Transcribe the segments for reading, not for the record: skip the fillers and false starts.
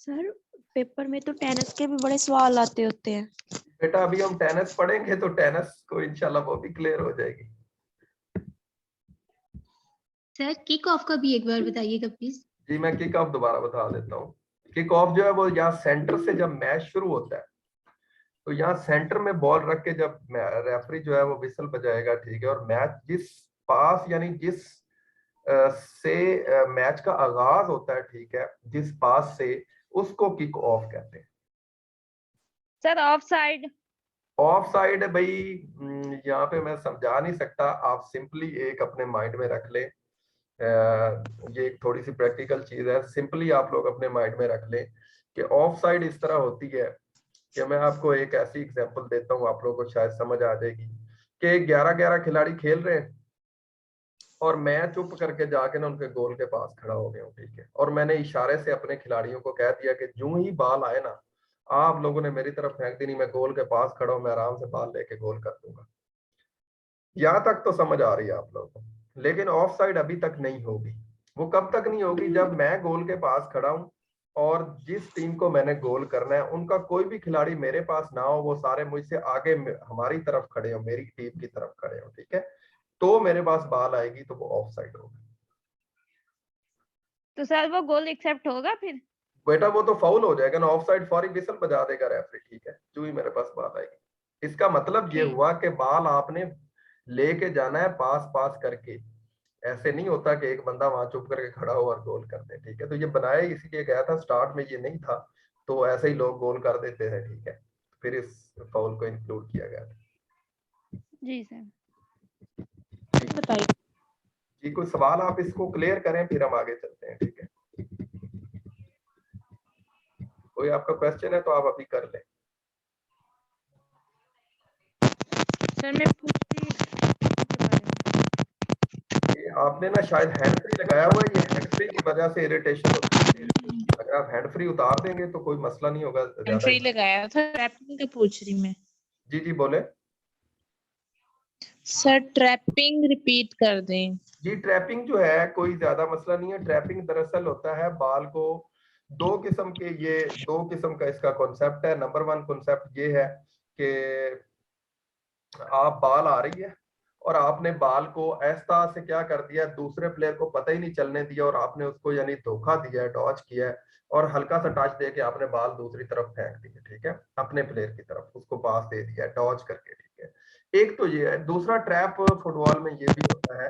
Sir paper में तो tennis के भी बड़े सवाल आते होते हैं। बेटा अभी हम टेनिस पढ़ेंगे तो टेनिस को इंशाल्लाह वो भी क्लियर हो जाएगी। सर किक ऑफ का भी एक बार बताइएगा प्लीज। जी मैं किक ऑफ दोबारा बता देता हूँ। किक ऑफ जो है वो यहाँ सेंटर से जब मैच शुरू होता है तो यहाँ सेंटर में बॉल रख के जब रेफरी जो है वो विसल बजाएगा, ठीक है, और मैच जिस पास यानी जिस से मैच का आगाज होता है, ठीक है, जिस पास से, उसको किक ऑफ कहते हैं। Sir of side. Of side है भाई, यहाँ पे मैं समझा नहीं सकता, आप सिंपली एक अपने माइंड में रख ले। ये एक थोड़ी सी प्रैक्टिकल चीज है, सिंपली आप लोग अपने माइंड में रख लें कि ऑफ साइड इस तरह होती है कि मैं आपको एक ऐसी एग्जांपल देता हूँ, आप लोगों को शायद समझ आ जाएगी कि 11-11 खिलाड़ी खेल रहे हैं और मैं चुप करके जाके ना उनके गोल के पास खड़ा हो गया हूँ, ठीक है, और मैंने इशारे से अपने खिलाड़ियों को कह दिया कि जो ही बॉल आए ना आप लोगों ने मेरी तरफ फेंक दी, नहीं मैं गोल के पास खड़ा हूं, मैं आराम से बॉल लेके गोल कर दूंगा। यहां तक तो समझ आ रही है आप लोगों को, लेकिन ऑफ साइड अभी तक नहीं होगी। वो कब तक नहीं होगी? जब मैं गोल के पास खड़ा हूं और जिस टीम को मैंने गोल करना है उनका कोई भी खिलाड़ी मेरे पास ना हो, वो सारे मुझसे आगे हमारी तरफ खड़े हो, मेरी टीम की तरफ खड़े हो, ठीक है, तो मेरे पास बॉल आएगी तो वो ऑफ साइड होगी। तो सर वो गोल एक्सेप्ट होगा फिर? बेटा वो तो फाउल हो जाएगा ना, ऑफ साइड फौरी विसल बजा देगा रेफरी, ठीक है, जो ही मेरे पास बॉल आएगी। इसका मतलब ये हुआ कि बॉल आपने लेके जाना है पास पास करके, ऐसे नहीं होता कि एक बंदा वहां चुप करके खड़ा हो और गोल कर दे, ठीक है। तो ये बनाया इसीलिए गया था, स्टार्ट में ये नहीं था, तो ऐसे ही लोग गोल कर देते हैं, ठीक है, फिर इस फाउल को इंक्लूड किया गया था। जी सर। बताइए जी कोई सवाल आप इसको क्लियर करें फिर हम आगे चलते हैं, ठीक है। कोई आपका क्वेश्चन है तो आप अभी कर लें। सर मैं पूछती आपने ना शायद हैंड फ्री लगाया हुआ है, ये हैंड फ्री की वजह से इरिटेशन होती है। अगर आप हैंड फ्री उतार देंगे तो कोई मसला नहीं होगा ज्यादा। फ्री लगाया था, ट्रैपिंग का पूछ रही मैं। जी जी बोले। सर ट्रैपिंग रिपीट कर दें। जी ट्रैपिंग जो है कोई ज्यादा मसला नहीं है। ट्रैपिंग दरअसल होता है बाल को दो किस्म के, ये दो किस्म का इसका कॉन्सेप्ट है। नंबर 1 कॉन्सेप्ट ये है कि आप बाल आ रही है और आपने बाल को ऐसा से क्या कर दिया, दूसरे प्लेयर को पता ही नहीं चलने दिया और आपने उसको यानी धोखा दिया है, डॉज किया है और हल्का सा टच दे के आपने बाल दूसरी तरफ फेंक दिया, ठीक है, अपने प्लेयर की तरफ उसको पास दे दिया डॉज करके, ठीक है। एक तो ये है। दूसरा ट्रैप फुटबॉल में ये भी होता है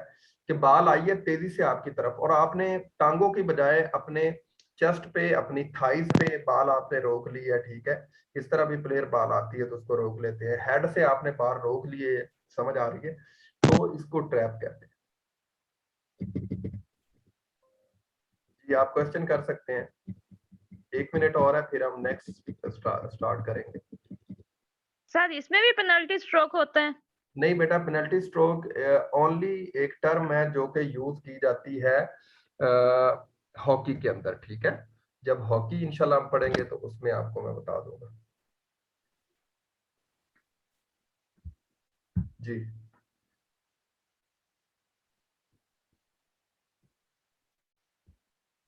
कि बाल आई है तेजी से आपकी तरफ और आपने टांगों की बजाय अपने चेस्ट पे, अपनी थाइज पे बाल आपने रोक ली है, ठीक है। इस तरह भी प्लेयर बाल आती है तो उसको रोक लेते हैं। हेड से आपने बाल रोक लिए, समझ आ रही है, तो इसको ट्रैप कहते हैं। जी आप क्वेश्चन कर सकते हैं। 1 मिनट और है फिर हम नेक्स्ट स्टार्ट करेंगे। सर इसमें भी पेनल्टी स्ट्रोक होता है? नहीं बेटा, पेनल्टी स्ट्रोक ओनली एक टर्म है जो कि यूज की जाती है हॉकी के अंदर, ठीक है। जब हॉकी इंशाल्लाह हम पढ़ेंगे तो उसमें आपको मैं बता दूंगा। जी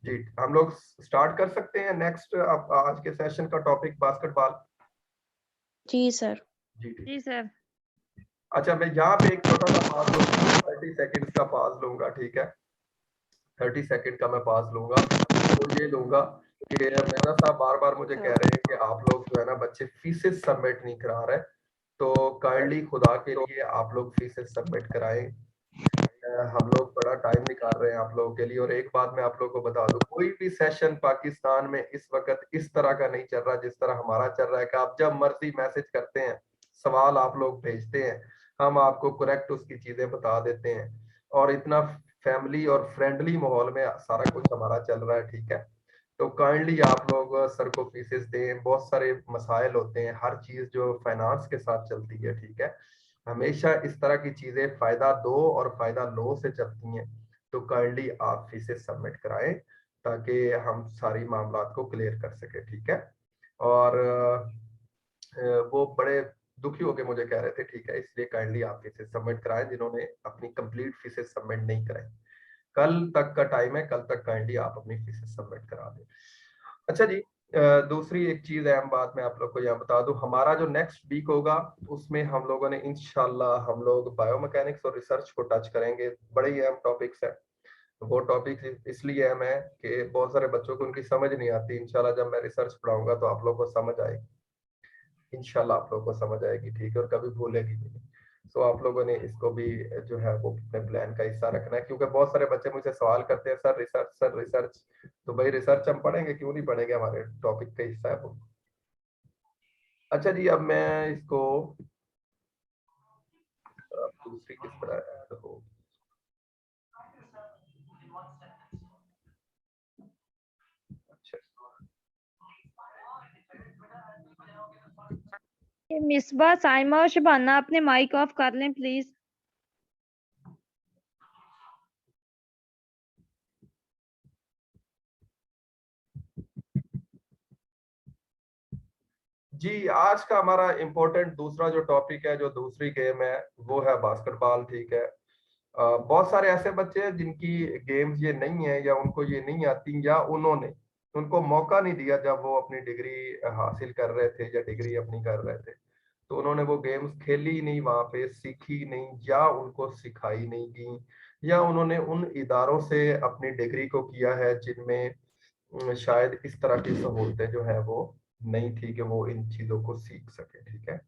जी हम लोग स्टार्ट कर सकते हैं नेक्स्ट आज के सेशन का टॉपिक बास्केटबॉल। जी सर। जी जी सर। अच्छा मैं यहाँ पे एक छोटा सा पास लूंगा, 30 सेकंड्स का पास लूंगा, ठीक है, 30 सेकंड का मैं पास लूंगा। तो ये लूंगा कि मेहरा साहब बार बार मुझे कह रहे हैं कि आप लोग जो है ना बच्चे फीसेस सबमिट नहीं करा रहे, तो काइंडली खुदा के लिए आप लोग फीसेस सबमिट कराएं। हम लोग बड़ा टाइम निकाल रहे हैं आप लोगों के लिए। और एक बात मैं आप लोगों को बता दूं, कोई भी सेशन पाकिस्तान में इस वक्त इस तरह का नहीं चल रहा जिस तरह हमारा चल रहा है कि आप जब मर्जी मैसेज करते हैं, सवाल आप लोग भेजते हैं, हम आपको करेक्ट उसकी चीजें बता देते हैं और इतना फैमिली और फ्रेंडली माहौल में सारा कुछ हमारा चल रहा है, ठीक है। तो काइंडली आप लोग सर को फीसेस दें। बहुत सारे मसाइल होते हैं, हर चीज जो फाइनेंस के साथ चलती है, ठीक है, हमेशा इस तरह की चीजें फायदा दो और फायदा लो से चलती हैं। तो काइंडली आप फीसेस सबमिट कराएं ताकि हम सारी मामला को क्लियर कर सके, ठीक है। और वो बड़े दुखी होके मुझे कह रहे थे, ठीक है, इसलिए काइंडली आप फीसेस सबमिट कराएं जिन्होंने अपनी कंप्लीट फीसेस सबमिट नहीं कराई। कल तक का टाइम है, कल तक काइंडली आप अपनी फीसेस सबमिट करा दें। अच्छा जी दूसरी एक चीज अहम बात मैं आप लोग को यहाँ बता दूं, हमारा जो नेक्स्ट वीक होगा उसमें हम लोगों ने इंशाल्लाह हम लोग बायोमैकेनिक्स और रिसर्च को टच करेंगे। बड़े ही अहम टॉपिक्स है। वो टॉपिक इसलिए अहम है कि बहुत सारे बच्चों को उनकी समझ नहीं आती। इंशाल्लाह जब मैं रिसर्च पढ़ाऊंगा तो आप लोग को समझ आएगी, इंशाल्लाह आप लोगों को समझ आएगी, ठीक है, और कभी भूलेगी नहीं। सो आप लोगों ने इसको भी जो है वो अपने प्लान का हिस्सा रखना है, क्योंकि बहुत सारे बच्चे मुझसे सवाल करते हैं सर रिसर्च। तो भाई रिसर्च हम पढ़ेंगे, क्यों नहीं पढ़ेंगे, हमारे टॉपिक का हिस्सा है वो। अच्छा जी, अब मैं इसको दूसरी किस तरह है तो अच्छा मिसबा, साइमा और शबाना अपने माइक ऑफ कर लें प्लीज। जी, आज का हमारा इम्पोर्टेंट दूसरा जो टॉपिक है, जो दूसरी गेम है, वो है बास्केटबॉल, ठीक है। बहुत सारे ऐसे बच्चे हैं जिनकी गेम्स ये नहीं है, या उनको ये नहीं आती, या उनको मौका नहीं दिया जब वो अपनी डिग्री हासिल कर रहे थे या डिग्री अपनी कर रहे थे, तो उन्होंने वो गेम्स खेली नहीं, वहां पे सीखी नहीं, या उनको सिखाई नहीं गई, या उन्होंने उन इदारों से अपनी डिग्री को किया है जिनमें शायद इस तरह की सहूलतें जो है वो नहीं थी कि वो इन चीजों को सीख सके, ठीक है।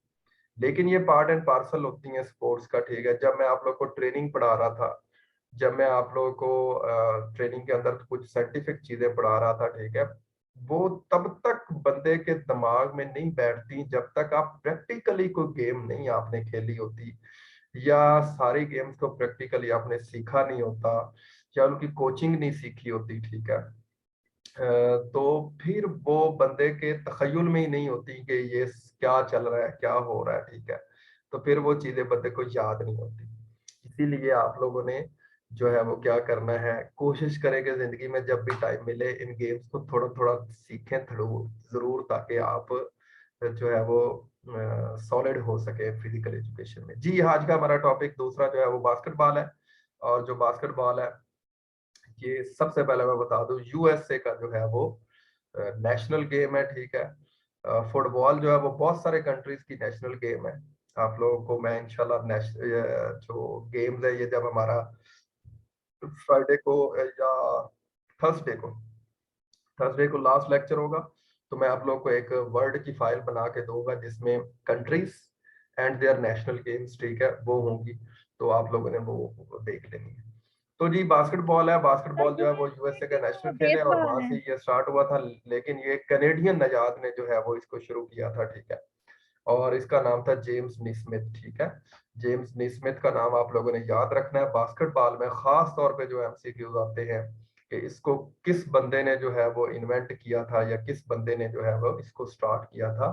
लेकिन ये पार्ट एंड पार्सल होती है स्पोर्ट्स का, ठीक है। जब मैं आप लोग को ट्रेनिंग पढ़ा रहा था, जब मैं आप लोगों को ट्रेनिंग के अंदर कुछ साइंटिफिक चीजें पढ़ा रहा था, ठीक है, वो तब तक बंदे के दिमाग में नहीं बैठती जब तक आप प्रैक्टिकली कोई गेम नहीं आपने खेली होती, या सारी गेम्स को प्रैक्टिकली आपने सीखा नहीं होता, या उनकी कोचिंग नहीं सीखी होती, ठीक है। तो फिर वो बंदे के तखय्युल में ही नहीं होती कि ये क्या चल रहा है, क्या हो रहा है, ठीक है। तो फिर वो चीजें बंदे को याद नहीं होती। इसीलिए आप लोगों ने जो है वो क्या करना है, कोशिश करें कि जिंदगी में जब भी टाइम मिले इन गेम्स को थोड़ा थोड़ा सीखें जरूर, ताकि आप जो है वो सॉलिड हो सके फिजिकल एजुकेशन में। जी, आज का हमारा टॉपिक दूसरा जो है वो बास्केटबॉल है। और जो बास्केटबॉल है, ये सबसे पहले मैं बता दूं, यूएसए का जो है वो नेशनल गेम है, ठीक है। फुटबॉल जो है वो बहुत सारे कंट्रीज की नेशनल गेम है। आप लोगों को मैं इंशाल्लाह जो गेम्स है, ये जब हमारा फ्राइडे को या थर्सडे को थर्सडे को लास्ट लेक्चर होगा, तो मैं आप लोगों को एक वर्ड की फाइल बना के दूंगा जिसमें countries and there national games, ठीक है, वो होंगी। तो आप लोगों ने वो देख लेनी है। तो जी, बास्केटबॉल है। बास्केटबॉल जो है वो यूएसए का नेशनल खेल है, और वहां से ये स्टार्ट हुआ था। लेकिन ये कनेडियन नजाद ने जो है वो इसको शुरू किया था, ठीक है। और इसका नाम था जेम्स निस्मिथ, ठीक है। जेम्स निस्मिथ का नाम आप लोगों ने याद रखना है। बास्केटबॉल में खास तौर पे जो एमसीक्यूज आते हैं कि इसको किस बंदे ने जो है वो इन्वेंट किया था, या किस बंदे ने जो है वो इसको स्टार्ट किया था,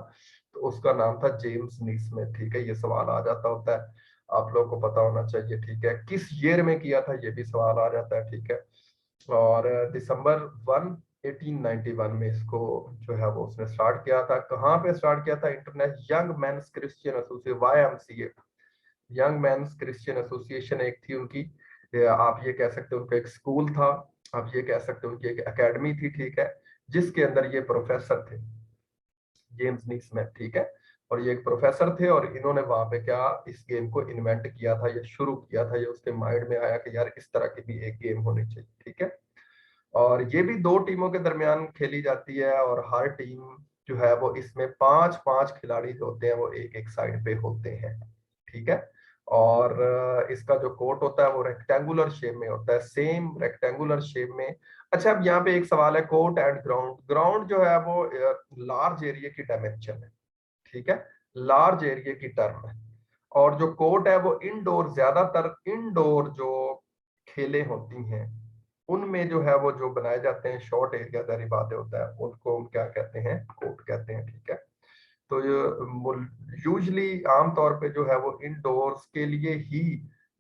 तो उसका नाम था जेम्स निस्मिथ, ठीक है। ये सवाल आ जाता होता है, आप लोगों को पता होना चाहिए, ठीक है। किस ईयर में किया था, ये भी सवाल आ जाता है, ठीक है। और दिसंबर 1891 में इसको जो है वो उसने स्टार्ट किया था। कहाँ पे स्टार्ट किया था? International young mains Christian association, YMCA, young mains Christian association एक थी उनकी। आप ये कह सकते हो उनका एक स्कूल था, आप ये कह सकते हो उनकी एक एकेडमी थी, ठीक है, जिसके अंदर ये प्रोफेसर थे, जेम्स निस्मिथ, ठीक है। और ये एक प्रोफेसर थे, और इन्होंने वहां पे क्या इस गेम को इन्वेंट किया था, ये शुरू किया था। ये उसके माइंड में आया कि यार इस तरह की भी एक गेम होनी चाहिए, ठीक है। और ये भी दो टीमों के दरमियान खेली जाती है, और हर टीम जो है वो इसमें 5-5 खिलाड़ी जो होते हैं वो एक एक साइड पे होते हैं, ठीक है। और इसका जो कोर्ट होता है वो रेक्टेंगुलर शेप में होता है, सेम रेक्टेंगुलर शेप में। अच्छा, अब यहाँ पे एक सवाल है, कोर्ट एंड ग्राउंड। ग्राउंड जो है वो लार्ज एरिया की डायमेंशन है, ठीक है, लार्ज एरिया की टर्म है। और जो कोर्ट है वो इंडोर, ज्यादातर इंडोर जो खेलें होती हैं उनमें जो है वो जो बनाए जाते हैं शॉर्ट एरिया दारी बातें होता है, उनको हम क्या कहते हैं? कोर्ट कहते हैं, ठीक है। तो ये यूजली आमतौर पे जो है वो इंडोर्स के लिए ही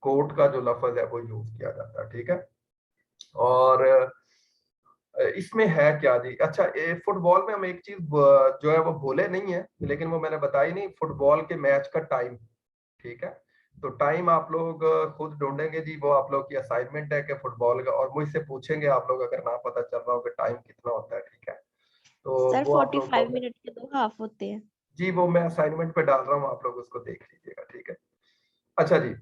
कोर्ट का जो लफ्ज है वो यूज किया जाता है, ठीक है। और इसमें है क्या जी? अच्छा, फुटबॉल में हम एक चीज जो है वो भूले नहीं है, लेकिन वो मैंने बताई नहीं, फुटबॉल के मैच का टाइम, ठीक है। तो टाइम आप लोग खुद ढूंढेंगे जी, वो आप लोग की असाइनमेंट है कि फुटबॉल का, और मुझसे पूछेंगे आप लोग अगर ना पता चल रहा हो कि टाइम कितना होता है, ठीक है। तो सर वो आप लोगों 45 को मिनट के 2 हाफ होते हैं। जी वो मैं असाइनमेंट पे डाल रहा हूँ, आप लोग उसको देख लीजिएगा, ठीक है। अच्छा जी,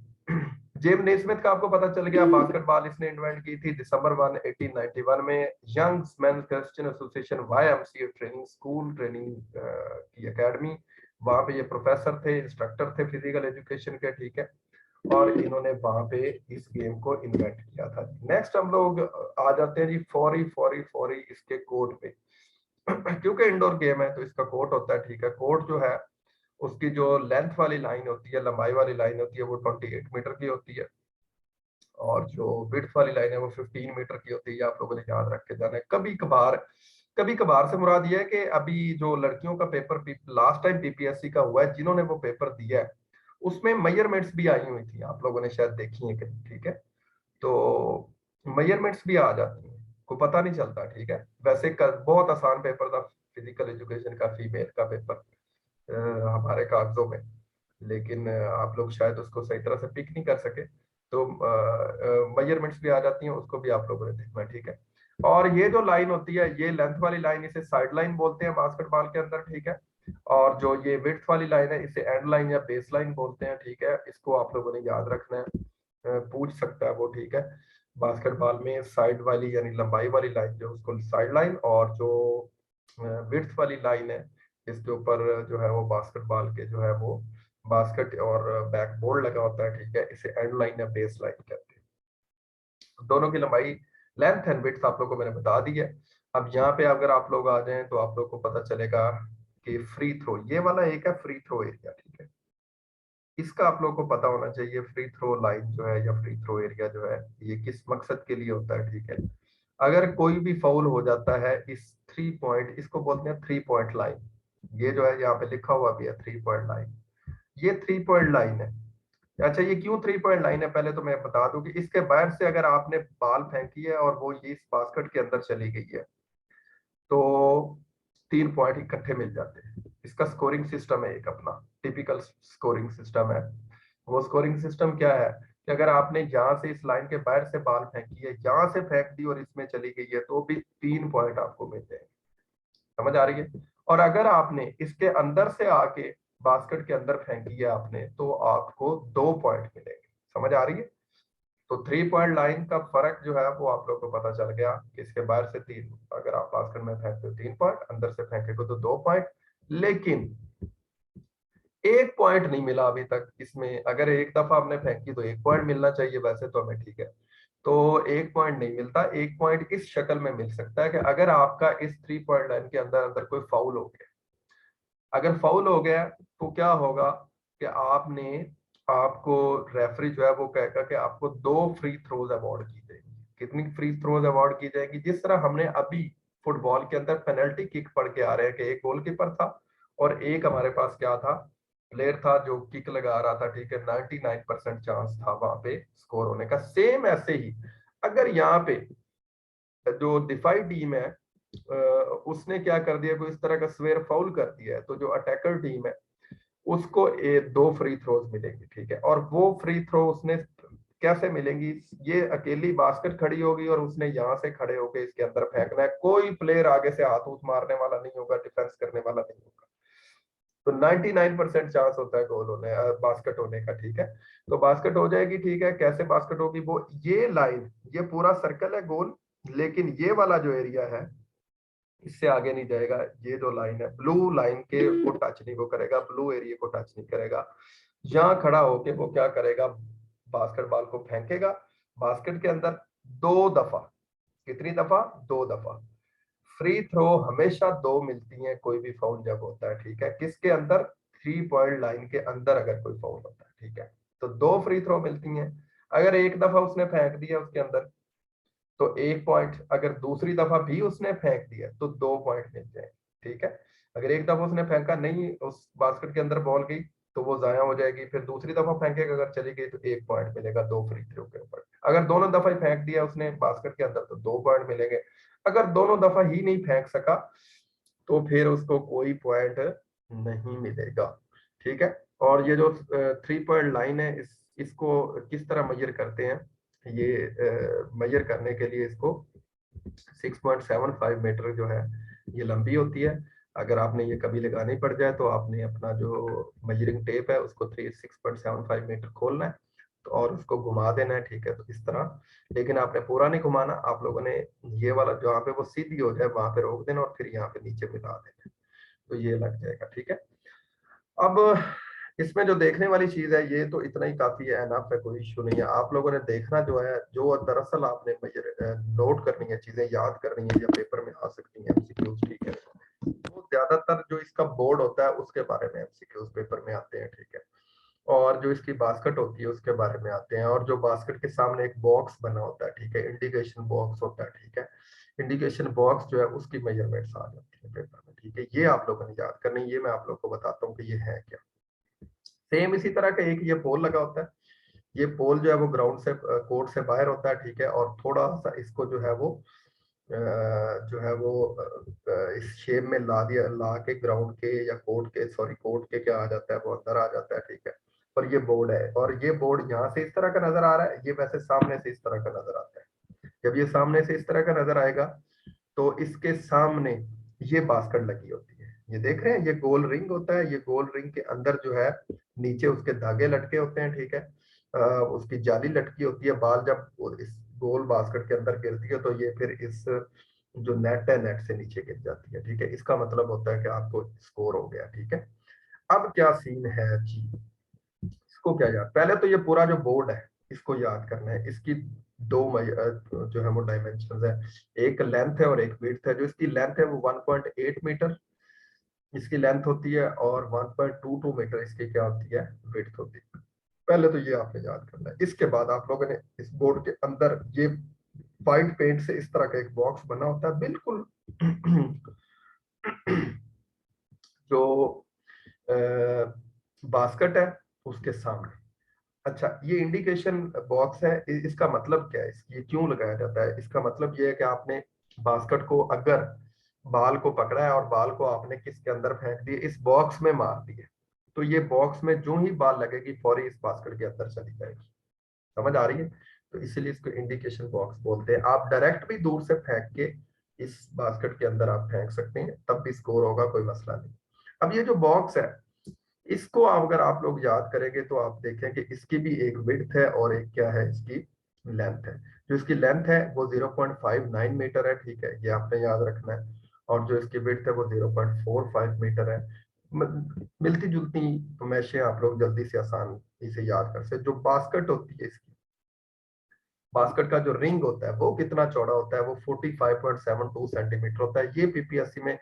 जेम नेस्मिथ का आपको पता चल गया, बास्केटबॉल इसने इन्वेंट की थी दिसंबर 1 1891 में। Youngs men Christian association YMCA training school training की एकेडमी, वहां पे ये प्रोफेसर थे, इंस्ट्रक्टर थे फिजिकल एजुकेशन के, ठीक है। और इन्होंने वहां पे इस गेम को इन्वेंट किया था। नेक्स्ट हम लोग आ जाते हैं जी फौरी इसके कोर्ट पे। क्योंकि इंडोर गेम है तो इसका कोर्ट होता है, ठीक है। कोर्ट जो है उसकी जो लेंथ वाली लाइन होती है, लंबाई वाली लाइन होती है, वो 28 मीटर की होती है, और जो विड्थ वाली लाइन है वो 15 मीटर की होती है। आप लोगों ने याद रख के जाना है। कभी कभार से मुराद ये है कि अभी जो लड़कियों का पेपर लास्ट टाइम PPSC का हुआ है, जिन्होंने वो पेपर दिया है उसमें मेजरमेंट्स भी आई हुई थी, आप लोगों ने शायद देखी है कहीं, ठीक है। तो मेजरमेंट्स भी आ जाती हैं, को पता नहीं चलता, ठीक है। वैसे बहुत आसान पेपर था फिजिकल एजुकेशन का, फीमेल का पेपर हमारे कागजों में, लेकिन आप लोग शायद उसको सही तरह से पिक नहीं कर सके, तो मेजरमेंट्स भी आ जाती हैं, उसको भी आप लोगों ने देखना है, ठीक है। और ये जो लाइन होती है, ये लेंथ वाली लाइन, इसे साइड लाइन बोलते हैं बास्केटबॉल के अंदर, ठीक है। और जो ये विड्थ वाली लाइन है, इसे एंड लाइन या बेस लाइन बोलते हैं, ठीक है। इसको आप लोगों ने याद रखना है, पूछ सकता है वो, ठीक है। बास्केटबॉल में साइड वाली यानी लंबाई वाली लाइन जो उसको साइड लाइन, और जो विड्थ वाली लाइन है इसके ऊपर जो है वो बास्केटबॉल के जो है वो बास्केट और बैकबोर्ड लगा होता है, ठीक है। इसे एंड लाइन या बेस लाइन कहते हैं। दोनों की लंबाई लेंथ एंड विड्थ आप लोगों को मैंने बता दी है। अब यहाँ पे अगर आप लोग आ जाएं तो आप लोग को पता चलेगा कि फ्री थ्रो, ये वाला एक है फ्री थ्रो एरिया, ठीक है। इसका आप लोगों को पता होना चाहिए, फ्री थ्रो लाइन जो है या फ्री थ्रो एरिया जो है ये किस मकसद के लिए होता है, ठीक है। अगर कोई भी फाउल हो जाता है इस 3 पॉइंट, इसको बोलते हैं 3 पॉइंट लाइन, ये जो है यहाँ पे लिखा हुआ भी है 3 पॉइंट लाइन, ये 3 पॉइंट लाइन है। अच्छा, ये क्यों 3 पॉइंट लाइन है पहले तो मैं बता दूं कि इसके बाहर से अगर आपने बॉल फेंकी है और वो ये इस बास्केट के अंदर चली गई है तो 3 पॉइंट इकट्ठे मिल जाते हैं। इसका स्कोरिंग सिस्टम है एक अपना टिपिकल स्कोरिंग सिस्टम है। वो स्कोरिंग सिस्टम क्या है कि अगर आपने यहाँ से इस लाइन के बाहर से बॉल फेंकी है, यहाँ से फेंक दी और इसमें चली गई है, तो भी 3 पॉइंट आपको मिल जाएंगे। समझ आ रही है? और अगर आपने इसके अंदर से आके बास्केट के अंदर फेंकी है आपने, तो आपको 2 पॉइंट मिलेंगे। समझ आ रही है? तो 3 पॉइंट लाइन का फर्क जो है वो आप लोग को पता चल गया कि इसके बाहर से 3, अगर आप बास्केट में फेंकते हो 3 पॉइंट, अंदर से फेंकेगे तो 2 पॉइंट। लेकिन 1 पॉइंट नहीं मिला अभी तक इसमें। अगर एक दफा आपने फेंकी तो 1 पॉइंट मिलना चाहिए वैसे तो हमें, ठीक है। तो 1 पॉइंट नहीं मिलता। 1 पॉइंट इस शक्ल में मिल सकता है कि अगर आपका इस 3 पॉइंट लाइन के अंदर अंदर कोई फाउल हो गया। अगर फाउल हो गया तो क्या होगा कि आपको रेफरी जो है वो कहेगा कि आपको 2 फ्री थ्रोज अवार्ड की जाएगी। कितनी फ्री थ्रोज अवार्ड की जाएगी? जिस तरह हमने अभी फुटबॉल के अंदर पेनल्टी किक पढ़ के आ रहे हैं कि एक गोलकीपर था और एक हमारे पास क्या था, प्लेयर था जो किक लगा रहा था, ठीक है। 99% चांस था वहां पे स्कोर होने का। सेम ऐसे ही अगर यहाँ पे जो डिफाई टीम है उसने क्या कर दिया, कोई इस तरह का स्वेयर फाउल कर दिया है, तो जो अटैकर टीम है उसको 2 फ्री थ्रोज मिलेंगी, ठीक है। और वो फ्री थ्रो उसने कैसे मिलेंगी? ये अकेली बास्केट खड़ी होगी और उसने यहाँ से खड़े होकर इसके अंदर फेंकना है। कोई प्लेयर आगे से हाथ उठ मारने वाला नहीं होगा, डिफेंस करने वाला नहीं होगा। तो 99% चांस होता है गोल होने, बास्केट होने का, ठीक है। तो बास्केट हो जाएगी, ठीक है। कैसे बास्केट होगी? वो ये लाइन, ये पूरा सर्कल है गोल, लेकिन ये वाला जो एरिया है इससे आगे नहीं जाएगा। ये जो लाइन है ब्लू लाइन के को टच नहीं वो करेगा, ब्लू एरिया को टच नहीं करेगा। यहाँ खड़ा होके वो क्या करेगा, बास्केटबॉल को फेंकेगा बास्केट के अंदर 2 दफा। कितनी दफा? 2 दफा। फ्री थ्रो हमेशा 2 मिलती हैं कोई भी फाउल जब होता है, ठीक है। किसके अंदर? 3 पॉइंट लाइन के अंदर अगर कोई फाउल होता है, ठीक है, तो 2 फ्री थ्रो मिलती हैं। अगर एक दफा उसने फेंक दिया उसके अंदर तो 1 पॉइंट, अगर दूसरी दफा भी उसने फेंक दिया तो 2 पॉइंट मिल जाएंगे, ठीक है। अगर एक दफा उसने फेंका नहीं, उस बास्केट के अंदर बॉल गई तो वो जाया हो जाएगी। फिर दूसरी दफा फेंकेगा, अगर चली गई तो 1 पॉइंट मिलेगा 2 फ्री थ्रो के ऊपर। अगर दोनों दफा ही फेंक दिया उसने बास्केट के अंदर तो 2 पॉइंट मिलेंगे। अगर दोनों दफा ही नहीं फेंक सका तो फिर उसको कोई पॉइंट नहीं मिलेगा, ठीक है। और ये जो 3 पॉइंट लाइन है इसको किस तरह मेजर करते हैं? ये मेजर करने के लिए इसको 6.75 मीटर जो है ये लंबी होती है। अगर आपने ये कभी लगानी पड़ जाए तो आपने अपना जो मेजरिंग टेप है उसको 6.75 मीटर खोलना है तो और उसको घुमा देना है, ठीक है। तो इस तरह, लेकिन आपने पूरा नहीं घुमाना, आप लोगों ने ये वाला जहाँ पे वो सीधी हो जाए वहां पे रोक देना और फिर यहाँ पे नीचे मिला देना, तो ये लग जाएगा, ठीक है। अब इसमें जो देखने वाली चीज है ये तो इतना ही काफी है, एनफ है, कोई इश्यू नहीं है। आप लोगों ने देखना जो है, जो दरअसल आपने नोट करनी है, चीजें याद करनी है या पेपर में आ सकती हैं एमसीक्यूज, ठीक है। तो ज्यादातर जो इसका बोर्ड होता है उसके बारे में एमसीक्यूज पेपर में आते हैं, ठीक है। और जो इसकी बास्केट होती है उसके बारे में आते हैं, और जो बास्केट के सामने एक बॉक्स बना होता है, ठीक है, इंडिकेशन बॉक्स होता है, ठीक है। इंडिकेशन बॉक्स जो है उसकी मेजरमेंट्स आ जाती है पेपर में, ठीक है। ये आप लोगों ने याद करनी, ये मैं आप लोग को बताता हूँ कि ये है क्या। सेम इसी तरह का एक ये पोल लगा होता है, ये पोल जो है वो ग्राउंड से कोर्ट से बाहर होता है, ठीक है। और थोड़ा सा इसको जो है वो इस शेप में ला के ग्राउंड के या कोर्ट के, सॉरी कोर्ट के क्या आ जाता है, वो अंदर आ जाता है, ठीक है। और ये बोर्ड है, और ये बोर्ड यहाँ से इस तरह का नजर आ रहा है, ये वैसे सामने से इस तरह का नजर आता है। जब ये सामने से इस तरह का नजर आएगा तो इसके सामने ये बास्केट लगी होती है, ये देख रहे हैं, ये गोल रिंग होता है। ये गोल रिंग के अंदर जो है नीचे उसके धागे लटके होते हैं, ठीक है। उसकी जाली लटकी होती है, बाल जब इस गोल बास्केट के अंदर गिरती है तो ये फिर इस जो नेट है, नेट से नीचे गिर जाती है, ठीक है। इसका मतलब होता है कि आपको स्कोर हो गया, ठीक है। अब क्या सीन है जी, इसको क्या याद, पहले तो ये पूरा जो बोर्ड है इसको याद करना है। इसकी दो जो है वो डायमेंशंस है, एक लेंथ है और एक विड्थ है। जो इसकी लेंथ है वो 1.8 मीटर इसकी लेंथ होती है, और 1.22 मीटर इसकी क्या होती है, विड्थ होती है। पहले तो ये आपने याद करना है। इसके बाद आप लोगों ने इस बोर्ड के अंदर ये व्हाइट पेंट से इस तरह का एक बॉक्स बना होता है, बिल्कुल जो बास्केट है उसके सामने। अच्छा, ये इंडिकेशन बॉक्स है, इसका मतलब क्या है, ये क्यों लगाया जाता है? इसका मतलब ये है कि आपने बास्केट को, अगर बाल को पकड़ा है और बाल को आपने किसके अंदर फेंक दिए, इस बॉक्स में मार दिए, तो ये बॉक्स में जो ही बाल लगेगी फौरी इस बास्केट के अंदर चली जाएगी। समझ आ रही है? तो इसीलिए इसको इंडिकेशन बॉक्स बोलते हैं। आप डायरेक्ट भी दूर से फेंक के इस बास्केट के अंदर आप फेंक सकते हैं, तब भी स्कोर होगा, कोई मसला नहीं। अब ये जो बॉक्स है इसको अगर आप लोग याद करेंगे तो आप देखें कि इसकी भी एक विड्थ है और एक क्या है, इसकी लेंथ है। जो इसकी लेंथ है वो 0.59 मीटर है, ठीक है, ये आपने याद रखना है। और जो इसकी विड्थ है वो 0.45 मीटर है। मिलती जुलती मैशे आप लोग जल्दी से आसानी से याद कर सकते। जो बास्केट होती है, इसकी बास्केट का जो रिंग होता है वो कितना चौड़ा होता है, वो 45.72 सेंटीमीटर होता है। ये पीपीएससी में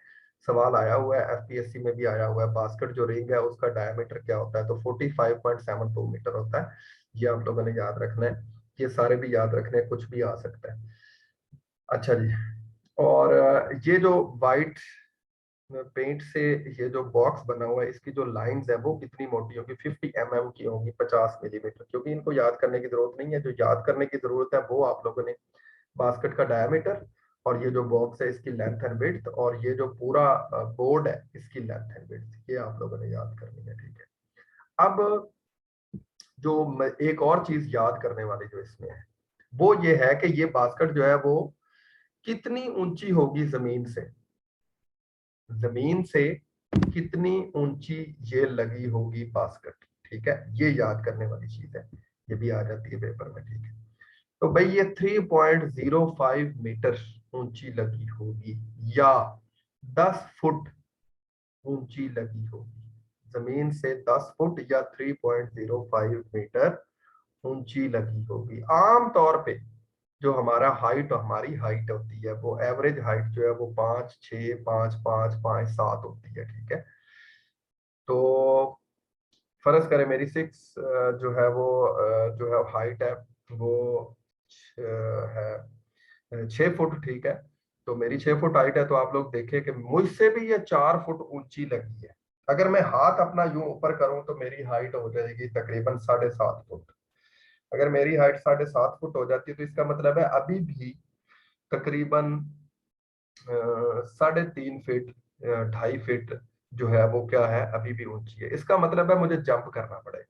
सवाल आया हुआ है, एफपीएससी में भी आया हुआ है। बास्केट जो रिंग है उसका डायमीटर क्या होता है, तो 45.72 मीटर होता है। ये आप लोगों ने याद रखना है, ये सारे भी याद रखने, कुछ भी आ सकता है। अच्छा जी, और ये जो वाइट पेंट से ये जो बॉक्स बना हुआ है, इसकी जो लाइंस है वो कितनी मोटी होगी, 50 mm की होगी, 50 मिलीमीटर। क्योंकि इनको याद करने की जरूरत नहीं है, जो याद करने की जरूरत है वो आप लोगों ने बास्केट का डायमीटर, और ये जो बॉक्स है इसकी लेंथ एंड विड्थ, और ये जो पूरा बोर्ड है इसकी लेंथ एंड विड्थ, ये आप लोगों ने याद करनी है, ठीक है। अब जो एक और चीज याद करने वाली जो इसमें है वो ये है कि ये बास्केट जो है वो कितनी ऊंची होगी जमीन से, जमीन से कितनी ऊंची ये लगी होगी बास्केट, ठीक है। ये याद करने वाली चीज है, ये भी आ जाती है पेपर में, ठीक है। तो भाई ये 3.05 मीटर ऊंची लगी होगी या 10 फुट ऊंची लगी होगी, जमीन से 10 फुट या 3.05 मीटर ऊंची लगी होगी। आम तौर पे जो हमारा हाइट, हमारी हाइट होती है वो एवरेज हाइट जो है वो 5, 6, 5, 5, 5, 7 होती है, ठीक है। तो फर्ज करें मेरी 6 जो है वो जो है हाइट है वो है 6 फुट, ठीक है। तो मेरी 6 फुट हाइट है, तो आप लोग देखें कि मुझसे भी ये 4 फुट ऊंची लगी है। अगर मैं हाथ अपना यूं ऊपर करूं तो मेरी हाइट हो जाएगी तकरीबन 7.5 फुट। अगर मेरी हाइट 7.5 फुट हो जाती है तो इसका मतलब है अभी भी तकरीबन 3.5 फीट 2.5 फीट जो है वो क्या है, अभी भी ऊंची है। इसका मतलब है मुझे जंप करना पड़ेगा।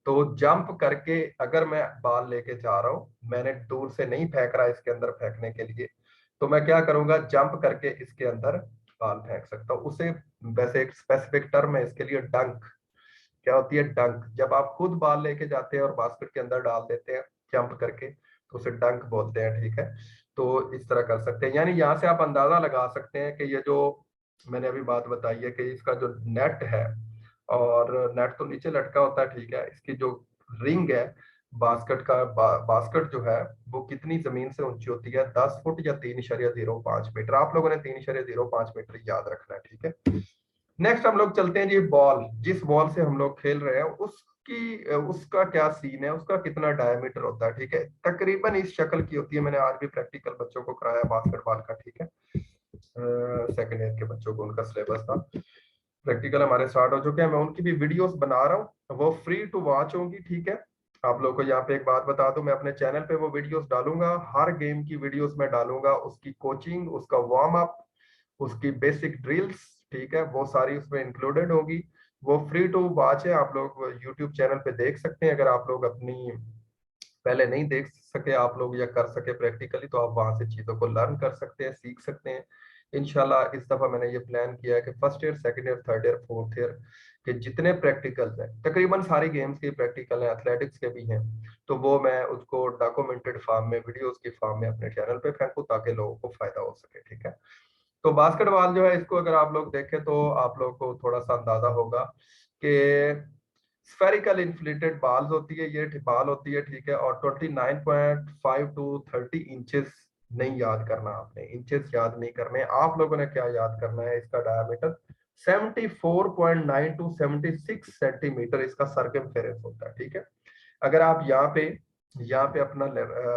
तो जंप करके अगर मैं बाल लेके जा रहा हूं, मैंने दूर से नहीं फेंक रहा इसके अंदर फेंकने के लिए, तो मैं क्या करूंगा, जंप करके इसके अंदर बॉल फेंक सकता हूँ। उसे वैसे एक स्पेसिफिक टर्म है इसके लिए, डंक। क्या होती है डंक? जब आप खुद बॉल लेके जाते हैं और बास्केट के अंदर डाल देते हैं जंप करके, तो उसे डंक बोलते हैं, ठीक है। तो इस तरह कर सकते हैं, यानी यहाँ से आप अंदाजा लगा सकते हैं कि ये जो मैंने अभी बात बताई है कि इसका जो नेट है, और नेट तो नीचे लटका होता है, ठीक है, इसकी जो रिंग है बास्केट का, बास्केट जो है वो कितनी जमीन से ऊंची होती है, 10 फुट या 3.05 मीटर। आप लोगों ने 3.05 मीटर याद रखना है, ठीक है। नेक्स्ट हम लोग चलते हैं जी, बॉल, जिस बॉल से हम लोग खेल रहे हैं उसका क्या सीन है, उसका कितना डायमीटर होता है, ठीक है। तकरीबन इस शक्ल की होती है। मैंने आज भी प्रैक्टिकल बच्चों को कराया बास्केटबॉल का, ठीक है। सेकेंड ईयर के बच्चों को उनका सिलेबस था, प्रैक्टिकल हमारे स्टार्ट हो चुके हैं। मैं उनकी भी वीडियोस बना रहा हूँ, वो फ्री टू वॉच होंगी, ठीक है। आप लोगों को यहाँ पे एक बात बता दूं, मैं अपने चैनल पे वो वीडियोस डालूंगा, हर गेम की वीडियोस में डालूंगा, उसकी कोचिंग, उसका वार्म अप, उसकी बेसिक ड्रिल्स, ठीक है, वो सारी उसमें इंक्लूडेड होगी। वो फ्री टू वॉच है, आप लोग यूट्यूब चैनल पे देख सकते हैं। अगर आप लोग अपनी पहले नहीं देख सके आप लोग या कर सके प्रैक्टिकली, तो आप वहां से चीजों को लर्न कर सकते हैं, सीख सकते हैं। इंशाल्लाह इस दफा मैंने ये प्लान किया है कि first year, second year, third year, fourth year के जितने प्रैक्टिकल्स हैं, तकरीबन सारी गेम्स के प्रैक्टिकल हैं, एथलेटिक्स के भी हैं, तो वो मैं उसको डॉक्यूमेंटेड फॉर्म में, वीडियोस की फॉर्म में अपने चैनल पे फेंकूं ताकि लोगों को फायदा हो सके, ठीक है। तो बास्केटबॉल जो है, इसको अगर आप लोग देखें तो आप लोग को थोड़ा सा अंदाजा होगा कि स्फेरिकल इन्फ्लेटेड बॉल्स होती है, ये बॉल होती है, ठीक है, और 29.5 टू 30 इंचेस। नहीं याद करना आपने, इंचेस याद नहीं करने, आप लोगों ने क्या याद करना है, इसका डायमीटर 74.9 टू 76 सेंटीमीटर इसका सर्कमफेरेंस होता है, ठीक है। अगर आप यहाँ पे अपना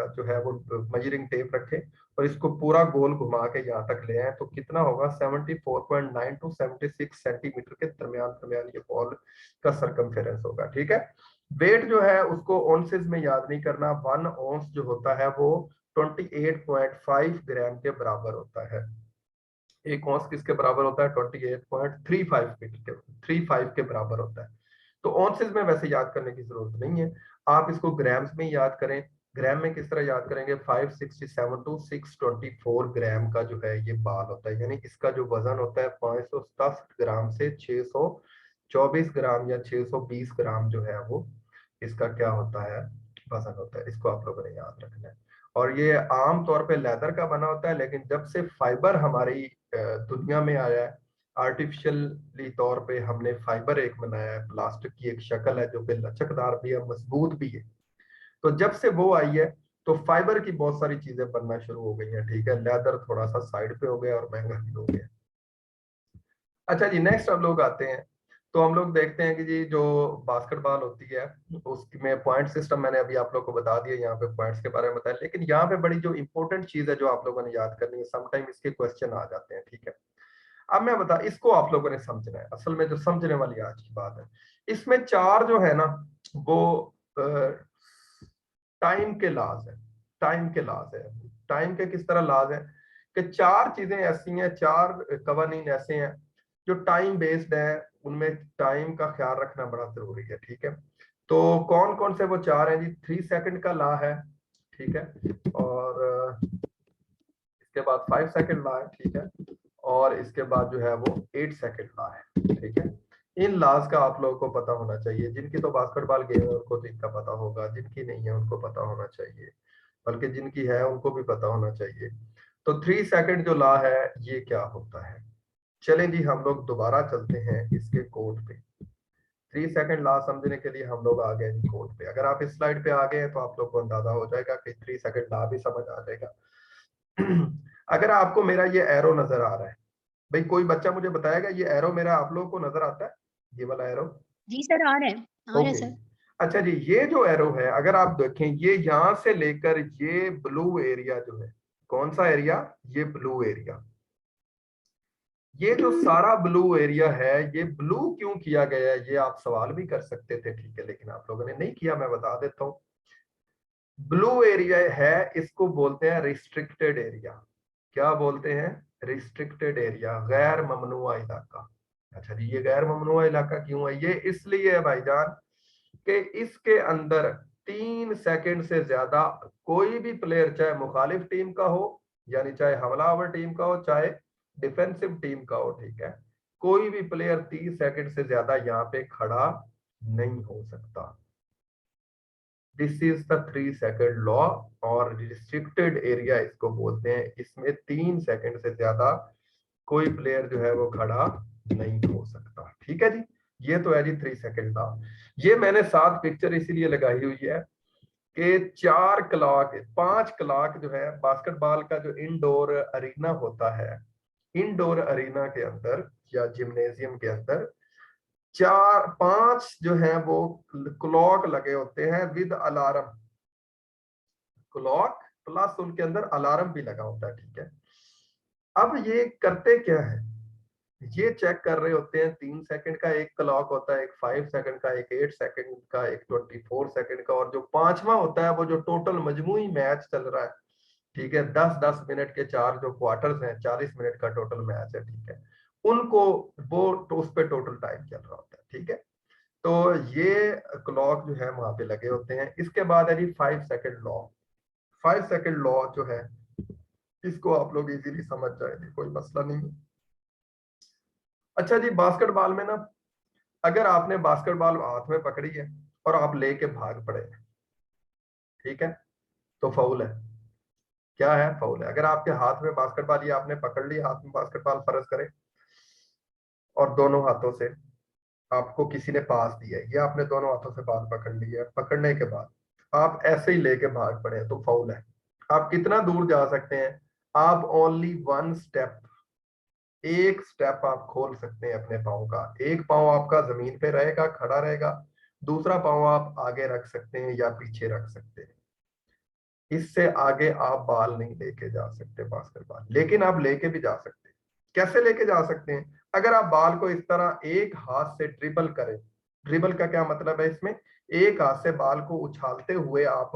जो है वो मेजरिंग टेप रखें और इसको पूरा गोल घुमा के यहाँ तक ले आए, तो कितना होगा, 74.9 टू 76 सेंटीमीटर के दरमियान दरमियान ये बॉल का सरकमफेरेंस होगा, ठीक है। वेट जो है उसको ऑन्सेस में याद नहीं करना, 1 ऑन्स जो होता है वो 28.5 ग्राम के बराबर होता है। एक औंस किसके बराबर होता है, 28.35 मीटर के 35 के बराबर होता है। तो ऑन्सेस में वैसे याद करने की जरूरत नहीं है, आप इसको ग्राम्स में याद करें। ग्राम में किस तरह याद करेंगे, 567 टू 624 ग्राम का जो है ये बाल होता है, यानी इसका जो वजन होता है 567 ग्राम से 624 ग्राम या 620 ग्राम जो है वो इसका क्या होता है, वजन होता है। इसको आप लोगों ने याद रखना है। और ये आम तौर पे लेदर का बना होता है, लेकिन जब से फाइबर हमारी दुनिया में आया है, आर्टिफिशियली तौर पे हमने फाइबर एक बनाया है, प्लास्टिक की एक शक्ल है जो कि लचकदार भी है, मजबूत भी है। तो जब से वो आई है तो फाइबर की बहुत सारी चीजें बनना शुरू हो गई हैं, ठीक है। लेदर थोड़ा सा साइड पे हो गया और महंगा भी हो गया। अच्छा जी, नेक्स्ट हम लोग आते हैं, तो हम लोग देखते हैं कि जी जो बास्केटबॉल होती है उसमें पॉइंट सिस्टम मैंने अभी आप लोग को बता दिया, यहाँ पे पॉइंट्स के बारे में बताया, लेकिन यहाँ पे बड़ी जो इंपॉर्टेंट चीज है जो आप लोगों ने याद करनी है, समटाइम इसके क्वेश्चन आ जाते हैं, ठीक है। अब मैं बता, इसको आप लोगों ने समझना है, असल में जो समझने वाली आज की बात है, इसमें 4 जो है ना वो टाइम के लाज है। टाइम के लाज है। टाइम के किस तरह लाज है कि 4 चीजें ऐसी हैं, 4 कवानीन ऐसे हैं जो टाइम बेस्ड है, उनमें टाइम का ख्याल रखना बड़ा जरूरी है, ठीक है। तो कौन कौन से वो 4 हैं जी, 3 सेकंड का ला है, ठीक है, और इसके बाद 5 सेकंड ला है, ठीक है, और इसके बाद जो है वो 8 सेकंड ला है, ठीक है। इन लॉज का आप लोगों को पता होना चाहिए, जिनकी तो बास्केटबॉल गेम है उनको तो इनका पता होगा, जिनकी नहीं है उनको पता होना चाहिए, बल्कि जिनकी है उनको भी पता होना चाहिए। तो 3 सेकंड जो लॉ है ये क्या होता है, चलें जी हम लोग दोबारा चलते हैं इसके कोड पे। 3 सेकंड लॉ समझने के लिए हम लोग आ गए जी कोड पे। अगर आप इस स्लाइड पे आ गए हैं तो आप लोग को अंदाजा हो जाएगा कि 3 सेकंड लॉ भी समझ आ जाएगा। अगर आपको मेरा ये एरो नजर आ रहा है, भाई कोई बच्चा मुझे बताएगा ये एरो मेरा आप लोगों को नजर आता है, ये वाला एरो? जी सर, आ रहा है, आ रहा है ओके, सर। अच्छा जी, ये जो एरो है अगर आप देखें, ये यहां से लेकर ये ब्लू एरिया जो है, कौन सा एरिया, ये ब्लू एरिया, ये जो सारा ब्लू एरिया है, ये ब्लू क्यों किया गया है, ये आप सवाल भी कर सकते थे, ठीक है, लेकिन आप लोगों ने नहीं किया, मैं बता देता हूं। ब्लू एरिया है, इसको बोलते हैं रिस्ट्रिक्टेड एरिया। क्या बोलते हैं, रिस्ट्रिक्टेड एरिया, गैर ममनुआ इलाका। अच्छा जी, ये गैर ममनुआ इलाका क्यों है, ये इसलिए है भाईजान कि इसके अंदर 3 सेकंड से ज्यादा कोई भी प्लेयर, चाहे मुखालिफ टीम का हो यानी चाहे हमलावर टीम का हो चाहे डिफेंसिव टीम का हो, ठीक है, कोई भी प्लेयर 30 सेकंड से ज्यादा यहाँ पे खड़ा नहीं हो सकता। This is the 3 second law, और रिस्ट्रिक्टेड एरिया इसको बोलते हैं। इसमें 3 सेकंड से ज्यादा कोई प्लेयर जो है वो खड़ा नहीं हो सकता। ठीक है जी, ये तो है जी 3 सेकंड लॉ। ये मैंने 7 पिक्चर इसीलिए लगाई हुई है कि 4 क्लॉक 5 क्लॉक जो है बास्केटबॉल का जो इंडोर अरीना होता है, इंडोर अरीना के अंदर या जिम्नेजियम के अंदर 4-5 जो है वो क्लॉक लगे होते हैं विद अलार्म, क्लॉक प्लस उनके अंदर अलार्म भी लगा होता है। ठीक है, अब ये करते क्या है, ये चेक कर रहे होते हैं 3 सेकंड का एक क्लॉक होता है, एक 5 सेकंड का, एक 8 सेकंड का, एक 24 सेकंड का, और जो 5वां होता है वो जो टोटल मजमूई मैच चल रहा है, ठीक है, 10-10 मिनट के 4 जो क्वार्टर्स हैं, 40 मिनट का टोटल मैच है, ठीक है, उनको वो तो उस पे टोटल टाइम चल रहा होता है। ठीक है, तो ये क्लॉक जो है वहां पे लगे होते हैं। इसके बाद है जी 5 सेकंड लॉ। 5 सेकंड लॉ जो है इसको आप लोग इजीली समझ जाएंगे, कोई मसला नहीं है। अच्छा जी, बास्केटबॉल में ना, अगर आपने बास्केटबॉल हाथ में पकड़ी है और आप लेके भाग पड़े, ठीक है, तो फाउल है। क्या है? फाउल है। अगर आपके हाथ में बास्केटबॉल, ये आपने पकड़ ली हाथ में बास्केटबॉल फर्ज करें, और दोनों हाथों से आपको किसी ने पास दिया है, ये आपने दोनों हाथों से बाल पकड़ ली है, पकड़ने के बाद आप ऐसे ही लेके भाग पड़े तो फाउल है। आप कितना दूर जा सकते हैं? आप ओनली 1 स्टेप, एक स्टेप आप खोल सकते हैं अपने पाँव का। एक पाँव आपका जमीन पे रहेगा, खड़ा रहेगा, दूसरा पाँव आप आगे रख सकते हैं या पीछे रख सकते हैं। इससे आगे आप बाल नहीं लेके जा सकते बास्केटबॉल, लेकिन आप लेके भी जा सकते हैं। कैसे लेके जा सकते हैं? अगर आप बाल को इस तरह एक हाथ से ड्रिबल करें, ड्रिबल का क्या मतलब है इसमें, एक हाथ से बाल को उछालते हुए आप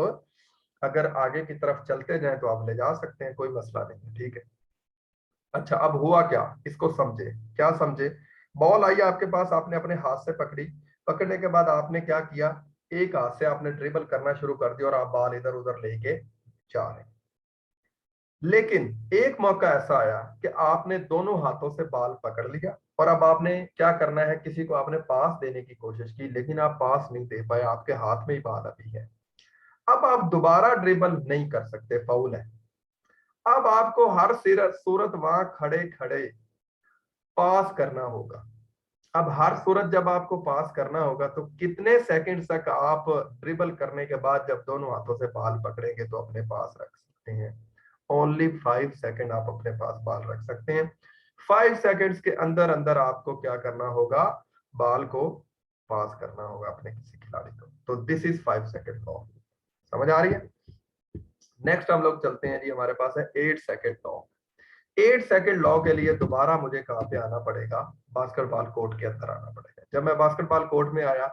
अगर आगे की तरफ चलते जाएं तो आप ले जा सकते हैं, कोई मसला नहीं है। ठीक है, अच्छा अब हुआ क्या, इसको समझे। क्या समझे? बॉल आई आपके पास, आपने अपने हाथ से पकड़ी, पकड़ने के बाद आपने क्या किया, एक हाथ से आपने ड्रिबल करना शुरू कर दिया और आप बाल इधर उधर लेके जा रहे हैं। लेकिन एक मौका ऐसा आया कि आपने दोनों हाथों से बाल पकड़ लिया और अब आपने क्या करना है, किसी को आपने पास देने की कोशिश की, लेकिन आप पास नहीं दे पाए, आपके हाथ में ही बाल अभी है। अब आप दोबारा ड्रिबल नहीं कर सकते, फाउल है। अब आपको हर सूरत वहां खड़े खड़े पास करना होगा। अब हर सूरत जब आपको पास करना होगा तो कितने सेकंड तक आप ड्रिबल करने के बाद जब दोनों हाथों से बाल पकड़ेंगे तो अपने पास रख सकते हैं? ओनली 5 सेकंड आप अपने पास बाल रख सकते हैं। 5 सेकंड्स के अंदर अंदर आपको क्या करना होगा, बाल को पास करना होगा अपने किसी खिलाड़ी को। तो दिस इज 5 सेकंड लॉ। समझ आ रही है? नेक्स्ट हम लोग चलते हैं जी, हमारे पास है 8 सेकंड लॉ। 8 सेकंड लॉ के लिए दोबारा मुझे कहाँ पे आना पड़ेगा, बास्केटबॉल कोर्ट के अंदर आना पड़ेगा। जब मैं बास्केटबॉल कोर्ट में आया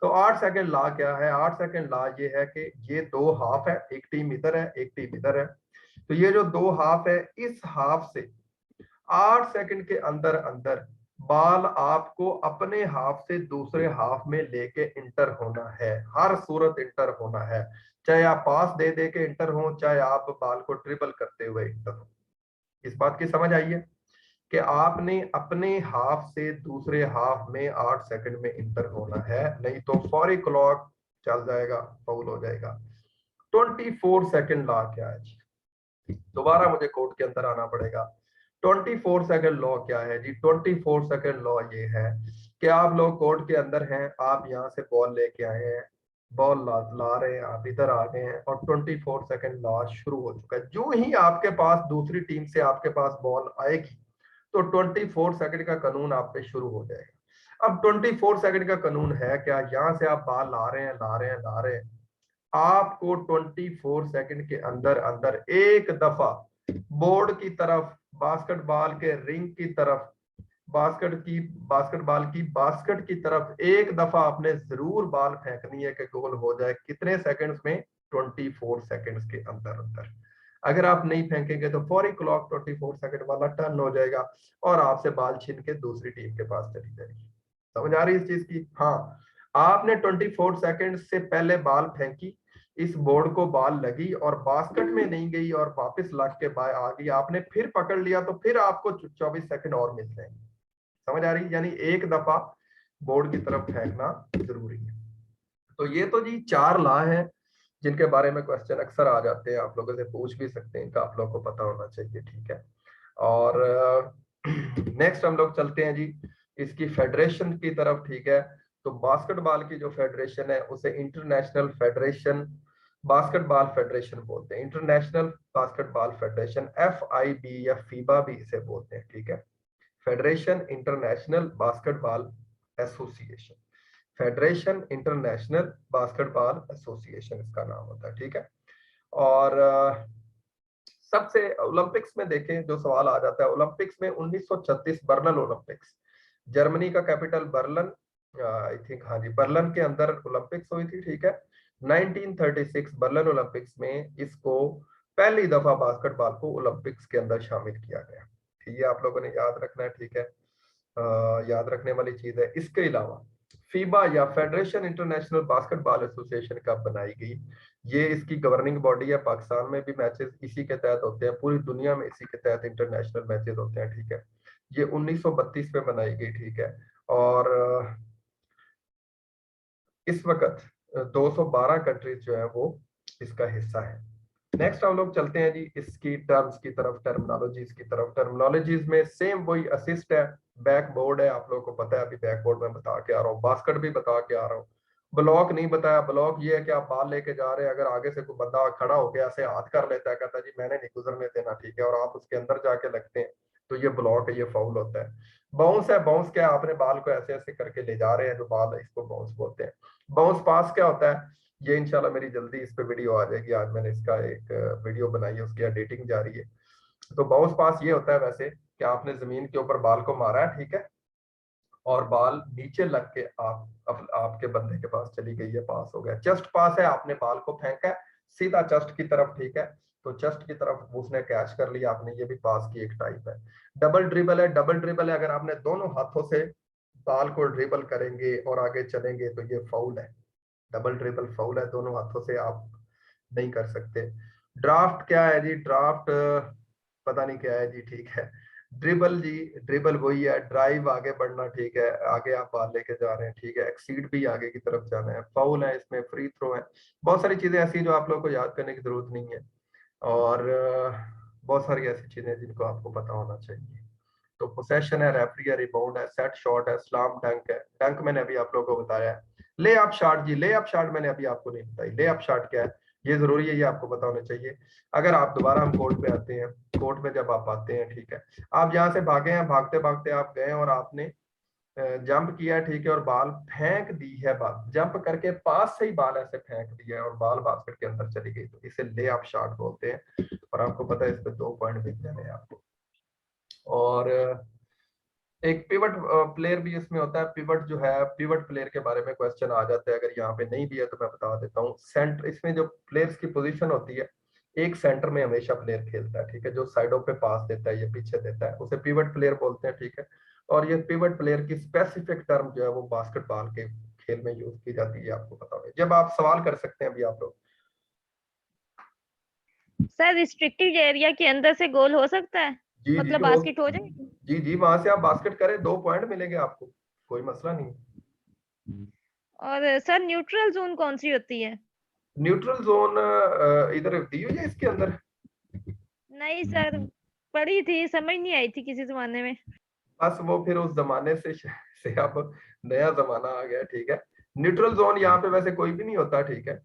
तो 8 सेकंड लॉ क्या है? 8 सेकंड लॉ ये है कि ये 2 हाफ है, एक टीम इधर है एक टीम इधर है, तो ये जो 2 हाफ है, इस हाफ से 8 सेकंड के अंदर अंदर बाल आपको अपने हाफ से दूसरे हाफ में लेके इंटर होना है, हर सूरत इंटर होना है, चाहे आप पास दे दे के इंटर हो, चाहे आप बाल को ड्रिबल करते हुए इंटर हो। इस बात की समझ आई है कि आपने अपने हाफ से दूसरे हाफ में 8 सेकंड में इंटर होना है, नहीं तो फौरी क्लॉक चल जाएगा, फाउल हो जाएगा। 24 सेकंड लॉ क्या है जी? दोबारा मुझे कोर्ट के अंदर आना पड़ेगा। 24 सेकंड लॉ क्या है जी? 24 सेकंड लॉ ये है कि आप लोग कोर्ट के अंदर हैं, आप यहाँ से बॉल लेके आए हैं, बॉल ला रहे हैं, आप इधर आ गए हैं और 24 सेकंड लॉ शुरू हो चुका है। जो ही आपके पास दूसरी टीम से आपके पास बॉल आएगी तो 24 सेकंड का कानून आप पे शुरू हो जाएगा। अब 24 सेकंड का कानून है क्या? यहाँ से आप बॉल ला रहे हैं ला रहे हैं ला रहे हैं, आपको 24 सेकंड के अंदर अंदर एक दफा बोर्ड की तरफ, बास्केटबॉल के रिंग की तरफ, बास्केटबॉल की बास्केट की तरफ एक दफा आपने जरूर बॉल फेंकनी है कि गोल हो जाए। कितने सेकंड्स में? 24 सेकंड्स के अंदर अंदर। अगर आप नहीं फेंकेंगे तो फौरी क्लॉक 24 सेकंड वाला टर्न हो जाएगा और आपसे बॉल छीन के दूसरी टीम के पास चली जाएगी। समझ आ रही है इस चीज की? हाँ, आपने 24 सेकंड से पहले बॉल फेंकी, इस बोर्ड को बॉल लगी और बास्केट में नहीं गई और वापस लग के आ गई, आपने फिर पकड़ लिया तो फिर आपको 24 सेकंड और मिल जाएंगे। समझ आ रही? यानी एक दफा बोर्ड की तरफ फेंकना जरूरी है। तो ये तो जी 4 लॉ हैं जिनके बारे में क्वेश्चन अक्सर आ जाते हैं, आप लोगों से पूछ भी सकते हैं, इनका आप लोगों को पता होना चाहिए, ठीक है। और नेक्स्ट हम लोग चलते हैं जी इसकी फेडरेशन की तरफ, ठीक है। तो बास्केटबॉल की जो फेडरेशन है उसे इंटरनेशनल फेडरेशन बास्केटबॉल फेडरेशन बोलते हैं, इंटरनेशनल बास्केटबॉल फेडरेशन, FIB या फीबा भी इसे बोलते हैं, ठीक है। Federation international basketball association, federation international basketball association इसका नाम होता है, ठीक है। और सबसे ओलंपिक्स में देखें जो सवाल आ जाता है, ओलंपिक्स में 1936 बर्लिन ओलंपिक्स, जर्मनी का कैपिटल बर्लिन, आई थिंक, हाँ जी, बर्लिन के अंदर ओलंपिक्स हुई थी, ठीक है। 1936 बर्लिन ओलंपिक्स में इसको पहली दफा बास्केटबॉल को ओलंपिक्स के अंदर शामिल किया गया। ये आप लोगों ने याद रखना है, ठीक है। याद रखने वाली चीज है। इसके अलावा फीबा या फेडरेशन इंटरनेशनल बास्केटबॉल एसोसिएशन कब बनाई गई? ये इसकी गवर्निंग बॉडी है, पाकिस्तान में भी मैचेस इसी के तहत होते हैं, पूरी दुनिया में इसी के तहत इंटरनेशनल मैचेस होते हैं, ठीक है। ये 1932 में बनाई गई, ठीक है। और इस वक्त 212 कंट्रीज जो है वो इसका हिस्सा है। नेक्स्ट हम लोग चलते हैं जी इसकी टर्म्स की तरफ, टर्मिनोलॉजीज की तरफ। टर्मिनोलॉजीज में सेम वही असिस्ट है, बैकबोर्ड है, आप लोगों को पता है, अभी बैकबोर्ड में बता के आ रहा हूँ, बास्केट भी बता के आ रहा हूँ, ब्लॉक नहीं बताया। ब्लॉक ये है कि आप बाल लेके जा रहे हैं, अगर आगे से कोई बंदा खड़ा हो गया ऐसे हाथ कर लेता है, कहता है जी मैंने नहीं गुजरने देना, ठीक है, और आप उसके अंदर जाके लगते हैं तो ये ब्लॉक है, ये फाउल होता है। बाउंस है, बाउंस क्या है, आपने बाल को ऐसे ऐसे करके ले जा रहे हैं जो बाल है, इसको बाउंस बोलते हैं। बाउंस पास क्या होता है, ये इंशाल्लाह मेरी जल्दी इस पे वीडियो आ जाएगी, आज मैंने इसका एक वीडियो बनाई है, उसकी एडिटिंग जारी है। तो बाउंस पास ये होता है वैसे कि आपने जमीन के ऊपर बाल को मारा है, ठीक है, और बाल नीचे लग के आपके बंदे के पास चली गई है, पास हो गया। चेस्ट पास है, आपने बाल को फेंका है सीधा चेस्ट की तरफ, ठीक है, तो चेस्ट की तरफ उसने कैच कर लिया आपने, ये भी पास की एक टाइप है। डबल ड्रिबल है, डबल ड्रिबल है अगर आपने दोनों हाथों से बाल को ड्रिबल करेंगे और आगे चलेंगे तो ये फाउल है, डबल ड्रिबल फाउल है, दोनों हाथों से आप नहीं कर सकते। ड्राफ्ट क्या है जी, ड्राफ्ट पता नहीं क्या है जी, ठीक है। ड्रिबल जी, ड्रिबल वही है, ड्राइव आगे बढ़ना, ठीक है, आगे आप बाल लेके जा रहे हैं, ठीक है, एक्सीड भी आगे की तरफ जाना है, फाउल है इसमें, फ्री थ्रो है, बहुत सारी चीजें ऐसी जो आप लोग को याद करने की जरूरत नहीं है, और बहुत सारी ऐसी चीजें जिनको आपको पता होना चाहिए। तो पोसेशन है, रेफरी है, रिबाउंड है, सेट शॉट है, स्लाम डंक है, डंक मैंने अभी आप लोगों को बताया है। ले अप शॉट जी, ले अप शॉट मैंने अभी आपको नहीं बताई, ले अप शॉट क्या है ये जरूरी है, ये आपको पता होना चाहिए। अगर आप दोबारा हम कोर्ट पे आते हैं, कोर्ट में जब आप आते हैं, ठीक है, आप जहाँ से भागे हैं, भागते भागते आप गए और आपने जंप किया, ठीक है, और बाल फेंक दी है, बाल जंप करके पास से ही बाल ऐसे फेंक दिया है और बाल बास्केट के अंदर चली गई, तो इसे ले अप शॉट बोलते हैं, और आपको पता है इस पे 2 पॉइंट मिल जाने आपको। और एक पिवट प्लेयर भी इसमें होता है। पिवट जो है, पिवट प्लेयर के बारे में क्वेश्चन आ जाता है, अगर यहाँ पे नहीं भी है तो मैं बता देता हूँ। सेंटर, इसमें जो प्लेयर्स की पोजीशन होती है, एक सेंटर में हमेशा प्लेयर खेलता है, ठीक है, जो साइडों पे पास देता है, ये पीछे देता है, उसे पिवट प्लेयर बोलते हैं, ठीक है। और ये पिवट प्लेयर की स्पेसिफिक टर्म जो है वो बास्केटबॉल के खेल में यूज की जाती है, आपको पता होगा। जब आप सवाल कर सकते हैं अभी आप लोग। सर रिस्ट्रिक्टेड एरिया के अंदर से गोल हो सकता है, जी मतलब जी बास्केट हो जाए? जी जी, वहां से आप बास्केट करें, 2 पॉइंट मिलेंगे आपको, कोई मसला नहीं। और सर न्यूट्रल जोन कौन सी होती है? न्यूट्रल जोन इधर दी हुई है इसके अंदर। नहीं सर, पढ़ी थी, समझ नहीं आई थी किसी जमाने में। बस वो फिर उस जमाने से अब नया जमाना आ गया, ठीक है। न्यूट्रल जोन यहाँ पे वैसे कोई भी नहीं होता, ठीक है,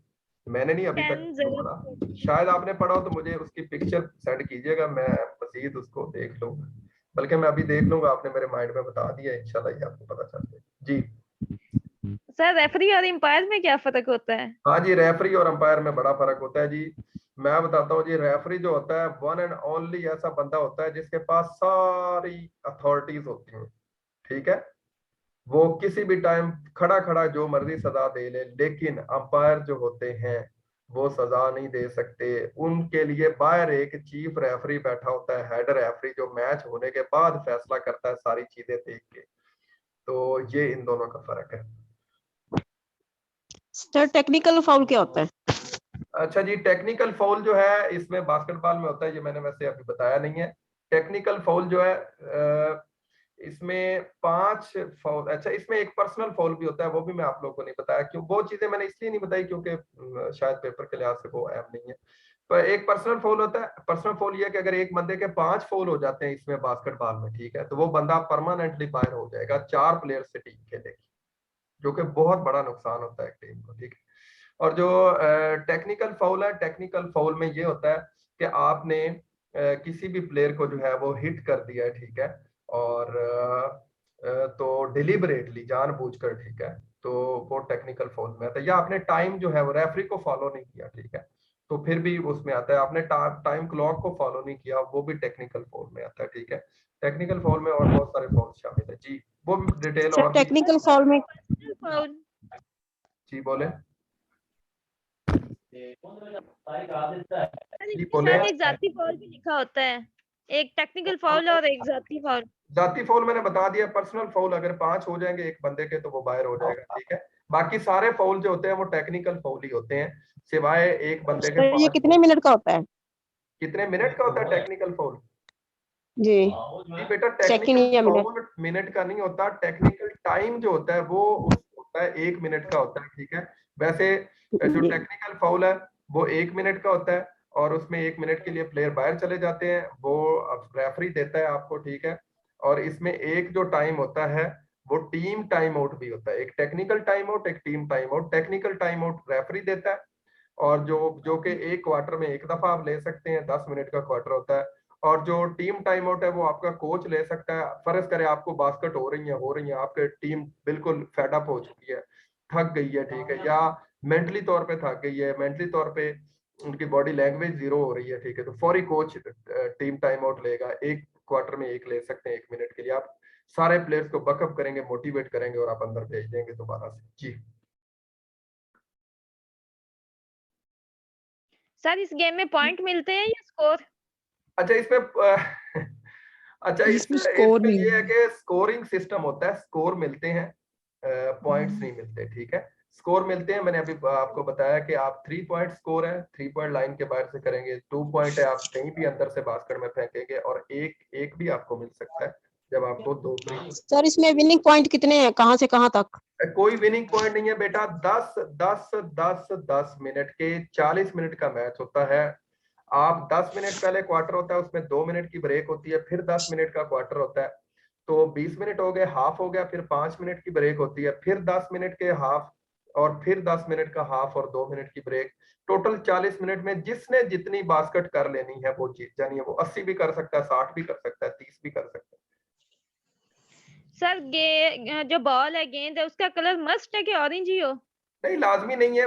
मैंने नहीं अभी तक पढ़ा, शायद आपने पढ़ा हो तो मुझे उसकी पिक्चर सेंड कीजिएगा, मैं मजीद उसको देख लूंगा, बल्कि मैं अभी देख लूंगा, आपने मेरे माइंड में बता दिया, इंशाल्लाह ये आपको पता चल जाएगा जी। सर रेफरी और एम्पायर में क्या फर्क होता है? हाँ जी, रेफरी और अंपायर में बड़ा फर्क होता है जी। मैं बताता हूँ जी, रेफरी जो होता है वन एंड ओनली ऐसा बंदा होता है जिसके पास सारी अथॉरिटीज होती हैं, ठीक है, वो किसी भी टाइम खड़ा खड़ा जो मर्जी सजा दे ले, लेकिन अंपायर जो होते हैं वो सजा नहीं दे सकते, उनके लिए बाहर एक चीफ रेफरी बैठा होता है, हेड रेफरी, जो मैच होने के बाद फैसला करता है सारी चीजें देख के। तो ये इन दोनों का फर्क है। सर टेक्निकल फाउल क्या होता है? अच्छा जी, टेक्निकल फाउल जो है इसमें बास्केटबॉल में होता है, ये मैंने वैसे अभी बताया नहीं है। टेक्निकल फाउल जो है इसमें 5 फाउल, अच्छा इसमें एक पर्सनल फाउल भी होता है, वो भी मैं आप लोगों को नहीं बताया, क्यों वो चीजें मैंने इसलिए नहीं बताई क्योंकि शायद पेपर के लिहाज से वो अहम नहीं है। तो एक पर्सनल फाउल होता है। पर्सनल फाउल ये है कि अगर एक बंदे के 5 फाउल हो जाते हैं इसमें बास्केटबॉल में, ठीक है, तो वो बंदा परमानेंटली बाहर हो जाएगा, 4 प्लेयर से टीम खेलेगी, जो कि बहुत बड़ा नुकसान होता है टीम को, ठीक है। और जो टेक्निकल फाउल है, टेक्निकल फाउल में ये होता है कि आपने किसी भी प्लेयर को जो है वो हिट कर दिया है, ठीक है, और तो डिलिबरेटली, जानबूझकर, ठीक है, तो वो टेक्निकल फाउल में आता है। या आपने टाइम जो है वो रेफरी को फॉलो नहीं किया, ठीक है, तो फिर भी उसमें आता है। आपने टाइम क्लॉक को फॉलो नहीं किया, वो भी टेक्निकल फाउल में आता है, ठीक है। टेक्निकल फाउल में और बहुत सारे फाउल शामिल है जी, वो भी डिटेल सर और भी। टेक्निकल फाउल में फाउल जी बोले, सर जी इसके बोले। साथ एक जाती फाउल भी लिखा होता है, एक टेक्निकल फाउल और एक जाती फाउल। जाती फाउल मैंने बता दिया, पर्सनल फाउल अगर 5 हो जाएंगे एक बंदे के तो वो बाहर हो जाएगा, ठीक है। बाकी सारे फाउल जो होते हैं वो टेक्निकल फाउल ही होते हैं, सिवाय एक बंदे के सर ये 5। कितने मिनट का होता है? कितने मिनट का होता है टेक्निकल फाउल? जी जी बेटा, सेकंड टेक्निकल या मिनट? फाउल मिनट का नहीं होता, टेक्निकल टाइम जो होता है वो होता है 1 मिनट का होता है, ठीक है। वैसे जो जी टेक्निकल फाउल है वो 1 मिनट का होता है, और उसमें 1 मिनट के लिए प्लेयर बाहर चले जाते हैं, वो रेफरी देता है आपको, ठीक है। और इसमें एक जो टाइम होता है वो टीम टाइम आउट भी होता है, एक टेक्निकल टाइम आउट, एक team time out. Technical time out referee देता है, और जो जो कि एक क्वार्टर में एक दफा आप ले सकते हैं, 10 मिनट का क्वार्टर होता है। और जो टीम टाइम आउट है वो आपका कोच ले सकता है। फर्ज करे आपको बास्केट हो रही है, आपके टीम बिल्कुल फेडअप हो चुकी है, थक गई है, ठीक है, या मेंटली तौर पे थक गई है, मेंटली तौर पे उनकी बॉडी लैंग्वेज जीरो हो रही है, ठीक है, तो फौरी कोच टीम टाइम आउट लेगा। एक क्वार्टर में एक ले सकते हैं, 1 मिनट के लिए आप सारे प्लेयर्स को बकअप करेंगे, मोटिवेट करेंगे, और आप अंदर भेज देंगे दोबारा से जी। सर इस गेम में पॉइंट मिलते हैं या स्कोर? अच्छा इसमें अच्छा इसमें स्कोर इसमें नहीं ये है है। कि स्कोरिंग सिस्टम होता है, स्कोर मिलते हैं, पॉइंट्स नहीं मिलते, ठीक है। स्कोर मिलते हैं, मैंने अभी आपको बताया कि आप 3 पॉइंट स्कोर है, 3 पॉइंट लाइन के बाहर से करेंगे, 2 पॉइंट है आप कहीं भी अंदर से बास्केट में फेंकेंगे, और एक भी आपको मिल सकता है जब आपको 2 फ्री। सर इसमें विनिंग पॉइंट कितने हैं, कहाँ से कहाँ तक? कोई विनिंग पॉइंट नहीं है बेटा, 10 मिनट के 40 मिनट का मैच होता है। आप 10 मिनट पहले क्वार्टर होता है, उसमें 2 मिनट की ब्रेक होती है, फिर 10 मिनट का क्वार्टर होता है, तो 20 मिनट हो गए, हाफ हो गया, फिर 5 मिनट की ब्रेक होती है, फिर 10 मिनट के हाफ, और फिर 10 मिनट का हाफ और 2 मिनट की ब्रेक। टोटल 40 मिनट में जिसने जितनी बास्केट कर लेनी है वो जीत जानी है। वो 80 भी कर सकता है, 60 भी कर सकता है, 30 भी कर सकता है। सर जो बॉल है, गेंद है, उसका कलर मस्ट है कि ऑरेंज ही हो? नहीं, लाजमी नहीं है।